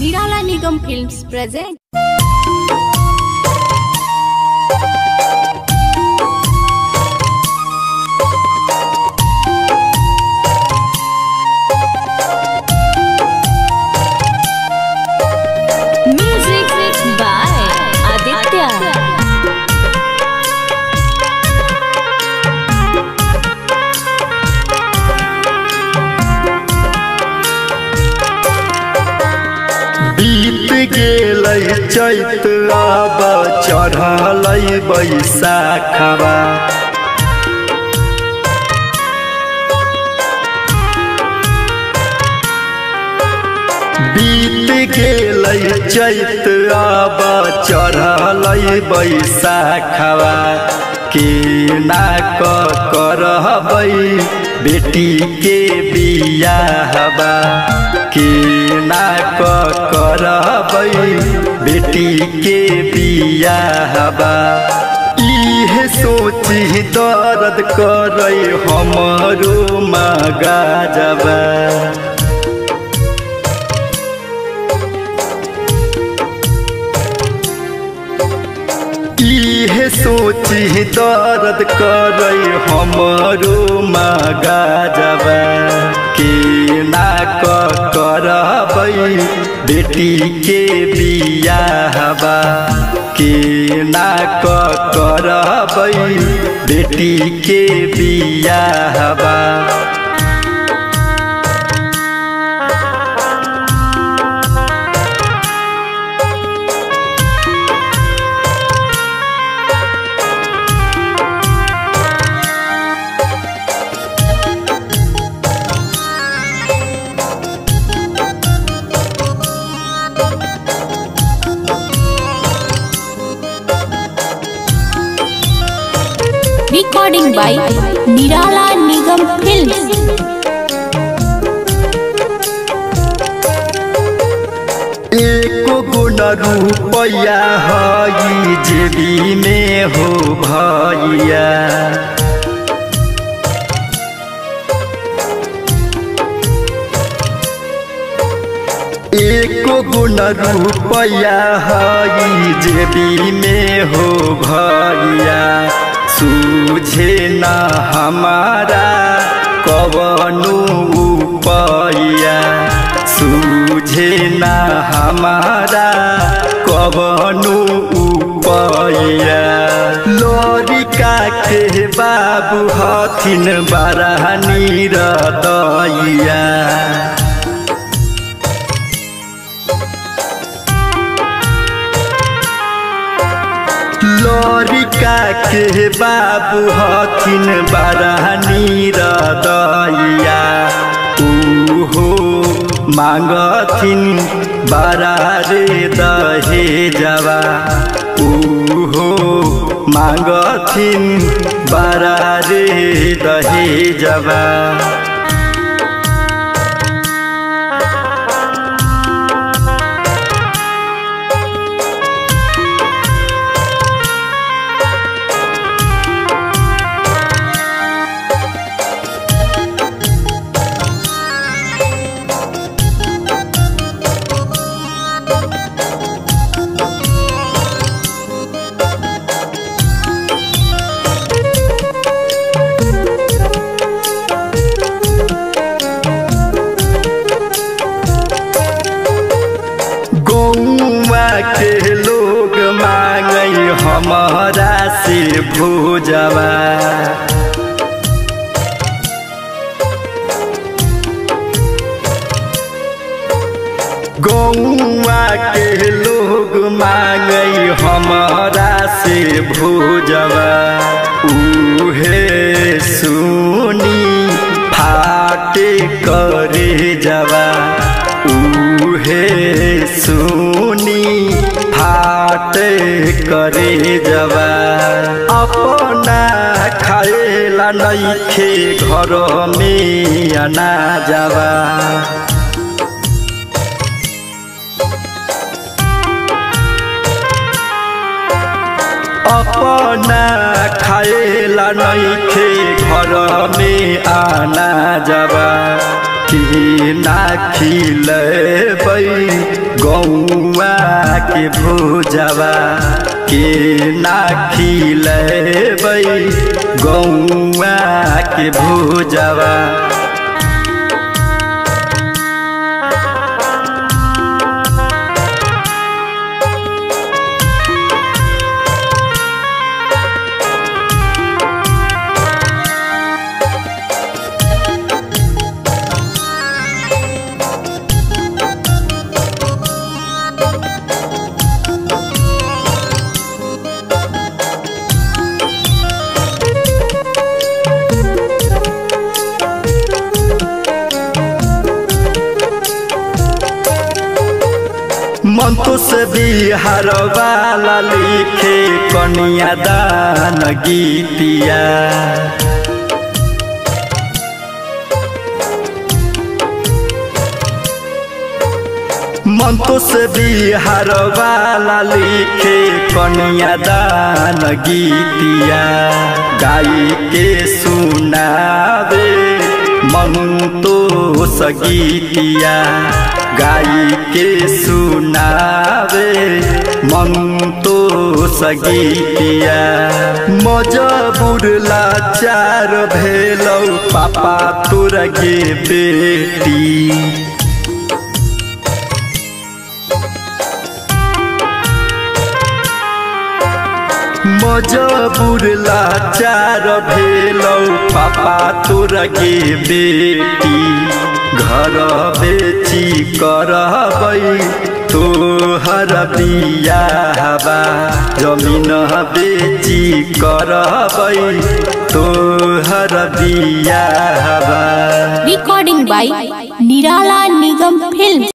Nirala Nigam Films present. Music by Aditya. बीत गेलै चैत आब चढ़लै बैसाखवा। बीत गेलै चैत आब चढ़लै बैसाखवा। केना करबै बेटी के बियाहवा। केना करबै बेटी के बियाहवा। इहे सोची दर्द करै हमरो मगजवा। इहे सोची दर्द करै हमरो मगजवा। केना करबै बेटी के बियाहवा। केना करबै बेटी के बियाहवा। Recording by Nirala Nigam Films. एको गुना रुपया हई जेबी में हो भैया। एको गुना रुपया हई जेबी में हो भैया। सूझे न हमारा कवनो उपाया। सूझे न हमारा कवनो उपाया। लड़का के बाबू हथिन बड़ा निरदैया। लड़का के बाबू हथिन बड़ा निरदैया। उहो मांगथिन बड़ा रे दहेजवा। उहो मांगथिन बड़ा रे दहेजवा। गौवा के लोग मांगै हमारा से भोजवा। गौवा के लोग मांगै हमारा से भोजवा। उहे सुनी फाटे करे जवा। उहे सुनी फाटे करे जवा। अपना खाएला नइखे घर में अनाजवा। अपना खाएला नइखे घर में अनाजवा। कि ना खिलेबै गौआ के भोजवा के ना खिलेबै गौआ के भोजवा। मंतोष बिहार वाला लिखे कन्यादान गीतिया। मंतोष बिहार वाला लिखे कन्यादान गीतिया। गाई के सुनावे मंतोष गीतिया। गाई के सुनावे मंतोष गीतिया। मजबूर लाचार भेलौ पापा तोर गे बेटी। मजबूर लाचार भेलौ पापा तोर गे बेटी। घर बेची करबै तोहर बियाहबा। जमीन बेची करबै तोहर बियाहबा। रिकॉर्डिंग बाय निराला निगम फिल्म।